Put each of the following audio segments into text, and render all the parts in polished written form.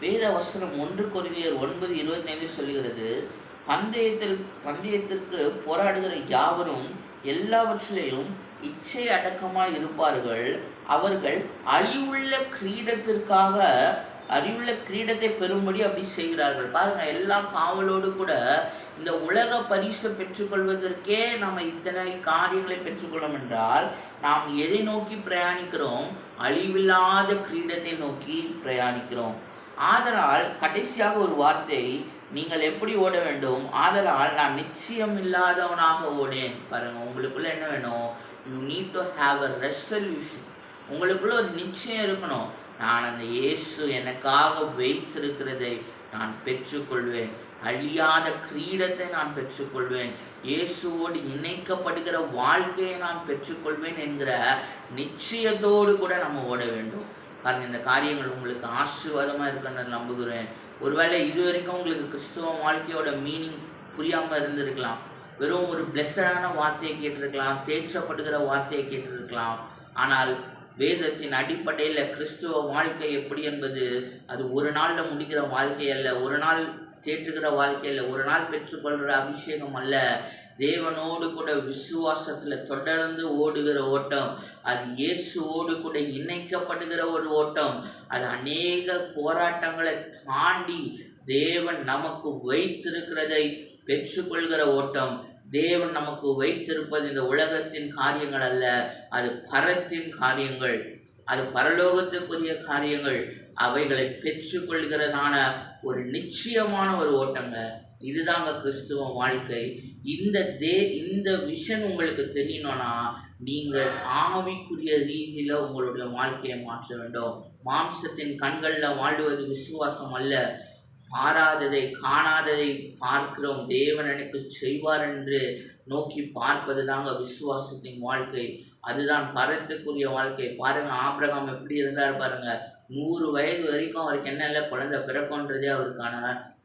வேத வசனம் 1 கொரிந்தியர் 9:25 சொல்லுகிறது, பந்தயத்திற்கு போராடுகிற யாவரும் எல்லாவற்றிலேயும் இச்சை அடக்கமாய் இருப்பார்கள். அவர்கள் அழிவுள்ள கிரீடத்தை பெறும்படி அப்படி செய்கிறார்கள். பாருங்க, எல்லா காவலோடு கூட இந்த உலக பரிசை பெற்றுக்கொள்வதற்கே நம்ம இத்தனை காரியங்களை பெற்றுக்கொள்ளும் என்றால், நாம் எதை நோக்கி பிரயாணிக்கிறோம்? அழிவில்லாத கிரீடத்தை நோக்கி பிரயாணிக்கிறோம். ஆதலால் கடைசியாக ஒரு வார்த்தை, நீங்கள் எப்படி ஓட வேண்டும்? ஆதலால் நான் நிச்சயம் இல்லாதவனாக ஓடேன். பாருங்க, உங்களுக்குள்ள என்ன வேணும்? You need to have a resolution. உங்களுக்குள்ள ஒரு நிச்சயம் இருக்கணும். நான் அந்த இயேசு எனக்காக வைத்திருக்கிறதை நான் பெற்றுக்கொள்வேன். அழியாத கிரீடத்தை நான் பெற்றுக்கொள்வேன். இயேசுவோடு இணைக்கப்படுகிற வாழ்க்கையை நான் பெற்றுக்கொள்வேன் என்கிற நிச்சயத்தோடு கூட நம்ம ஓட வேண்டும். பாருங்கள், இந்த காரியங்கள் உங்களுக்கு ஆசீர்வாதமாக இருக்குன்னு நான் நம்புகிறேன். ஒருவேளை இதுவரைக்கும் உங்களுக்கு கிறிஸ்துவ வாழ்க்கையோட மீனிங் புரியாமல் இருந்திருக்கலாம். வெறும் ஒரு பிளெஸடான வார்த்தையை கேட்டிருக்கலாம், தேற்றப்படுகிற வார்த்தையை கேட்டிருக்கலாம். ஆனால் வேதத்தின் அடிப்படையில் கிறிஸ்துவ வாழ்க்கை எப்படி என்பது அது ஒரு நாளில் முடிகிற வாழ்க்கை அல்ல, ஒரு நாள் தேற்றுகிற வாழ்க்கை அல்ல, ஒரு நாள் பெற்றுக்கொள்கிற அபிஷேகம் அல்ல. தேவனோடு கூட விசுவாசத்தில் தொடர்ந்து ஓடுகிற ஓட்டம், அது இயேசுவோடு கூட இணைக்கப்படுகிற ஒரு ஓட்டம். அது அநேக போராட்டங்களை தாண்டி தேவன் நமக்கு வைத்திருக்கிறதை பெற்றுக்கொள்கிற ஓட்டம். தேவன் நமக்கு வைத்திருப்பது இந்த உலகத்தின் காரியங்கள் அல்ல, அது பரத்தின் காரியங்கள், அது பரலோகத்துக்குரிய காரியங்கள். அவைகளை பெற்றுக்கொள்கிறதான ஒரு நிச்சயமான ஒரு ஓட்டங்க. இதுதாங்க கிறிஸ்துவ வாழ்க்கை. இந்த விஷன் உங்களுக்கு தெரியணும்னா நீங்கள் ஆவிக்குரிய ரீதியில் உங்களுடைய வாழ்க்கையை மாற்ற வேண்டும். மாம்சத்தின் கண்களில் வாழ்வது விசுவாசம் அல்ல. மாறாததை காணாததை பார்க்கிறோம். தேவன் எனக்கு செய்வார் என்று நோக்கி பார்ப்பது தாங்க விசுவாசத்தின் வாழ்க்கை. அதுதான் பரத்துக்குரிய வாழ்க்கை. பாருங்க, ஆபிரகாம் எப்படி இருந்தார் பாருங்க. 100 வயது வரைக்கும் அவருக்கு என்ன இல்லை, குழந்தை பிறக்கும்ன்றதே அவருக்கான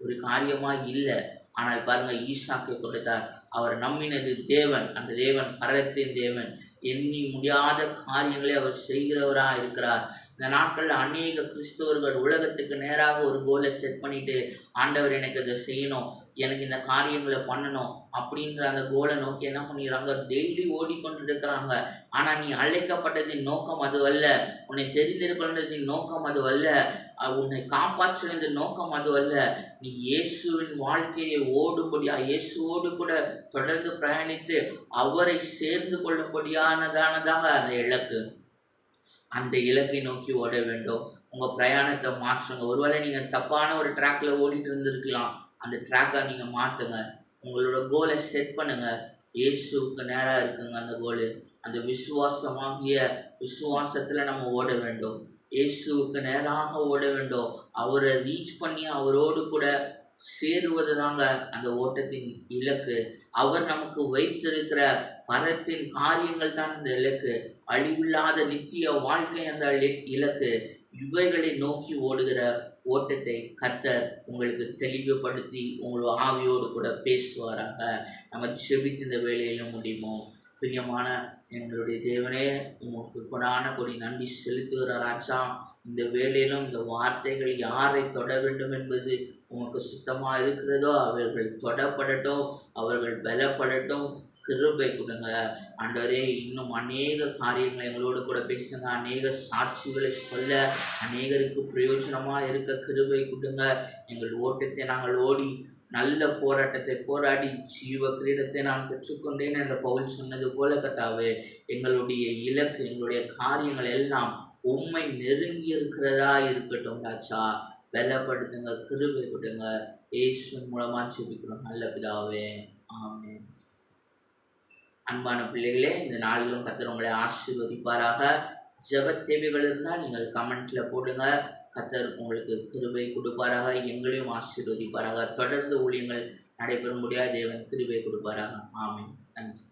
ஒரு காரியமாக இல்லை. ஆனால் பாருங்க, ஈசாக்கை கொடுத்தார். அவர் நம்பினது தேவன். அந்த தேவன் பரத்தின் தேவன். எண்ணி முடியாத காரியங்களை அவர் செய்கிறவராக இருக்கிறார். இந்த நாட்களில் அநேக கிறிஸ்தவர்கள் உலகத்துக்கு நேராக ஒரு கோலை செட் பண்ணிட்டு, ஆண்டவர் எனக்கு இதை செய்யணும், எனக்கு இந்த காரியங்களை பண்ணணும் அப்படின்ற அந்த கோலை நோக்கி என்ன பண்ணிடுறாங்க? டெய்லி ஓடிக்கொண்டு இருக்கிறாங்க. ஆனால் நீ அழைக்கப்பட்டதின் நோக்கம் அது அல்ல, உன்னை தெரிந்தெடுக்கின்றதின் நோக்கம் அது அல்ல, உன்னை காப்பாற்றுவதன் நோக்கம் அது அல்ல. நீ இயேசுவின் வாழ்க்கையை ஓடும்படியா, இயேசுவோடு கூட தொடர்ந்து பிரயாணித்து அவரை சேர்ந்து கொள்ளும்படியானதானதாக அந்த இலக்கு. அந்த இலக்கை நோக்கி ஓட வேண்டும். உங்கள் பிரயாணத்தை மாற்றுங்க. ஒருவேளை நீங்கள் தப்பான ஒரு ட்ராக்கில் ஓடிட்டு இருந்திருக்கலாம். அந்த ட்ராக்கை நீங்கள் மாற்றுங்க. உங்களோட கோலை செட் பண்ணுங்கள். இயேசுவுக்கு நேராக இருக்குங்க அந்த கோலு. அந்த விசுவாசத்தில் நம்ம ஓட வேண்டும். இயேசுவுக்கு நேராக ஓட வேண்டும். அவரை ரீச் பண்ணி அவரோடு கூட சேருவது தாங்க அந்த ஓட்டத்தின் இலக்கு. அவர் நமக்கு வைத்திருக்கிற பரத்தின் காரியங்கள் தான் இந்த இலக்கு. அழிவில்லாத நித்திய வாழ்க்கை அந்த இலக்கு. இவைகளை நோக்கி ஓடுகிற ஓட்டத்தை கர்த்தர் உங்களுக்கு தெளிவுபடுத்தி உங்களோட ஆவியோடு கூட பேசுவாராக. நம்ம செபித்து இந்த வேலையில முடியுமோ? பிரியமான எங்களுடைய தேவனே, உங்களுக்கு கொடான கொடி நன்றி செலுத்துகிற ராஜா. இந்த வேலையிலும் இந்த வார்த்தைகள் யாரை தொட வேண்டும் என்பது உங்களுக்கு சுத்தமாக இருக்கிறதோ அவர்கள் தொடப்படட்டும், அவர்கள் பலப்படட்டும். கிருபை கொடுங்க ஆண்டவரே. இன்னும் அநேக காரியங்களை எங்களோடு கூட பேசுங்க. அநேக சாட்சிகளை சொல்ல அநேகருக்கு பிரயோஜனமாக இருக்க கிருபை கொடுங்க. எங்கள் ஓட்டத்தை நாங்கள் ஓடி நல்ல போராட்டத்தை போராடி ஜீவ கிரீடத்தை நான் பெற்றுக்கொண்டேன் என்ற பவுல் சொன்னது போல கர்த்தாவே, எங்களுடைய இலக்கு, எங்களுடைய காரியங்கள் எல்லாம் உம்மை நெருங்கி இருக்கிறதா இருக்கட்டும் ராஜா. பலப்படுத்துங்க, கிருபை கொடுங்க. இயேசுவின் மூலமா ஜெபிக்கிறோம் நல்ல பிதாவே, ஆமென். அன்பான பிள்ளைகளே, இந்த நாளிலும் கர்த்தர் உங்களை ஆசீர்வதிப்பாராக. ஜெப தேவைகள் இருந்தால் நீங்கள் கமெண்ட்ல போடுங்க. கர்த்தர் உங்களுக்கு கிருபை கொடுப்பாராக, எங்களையும் ஆசீர்வதிப்பாராக. தொடர்ந்து ஊழியங்கள் நடைபெறும்படியாக தேவன் கிருபை கொடுப்பாராக. ஆமென். நன்றி.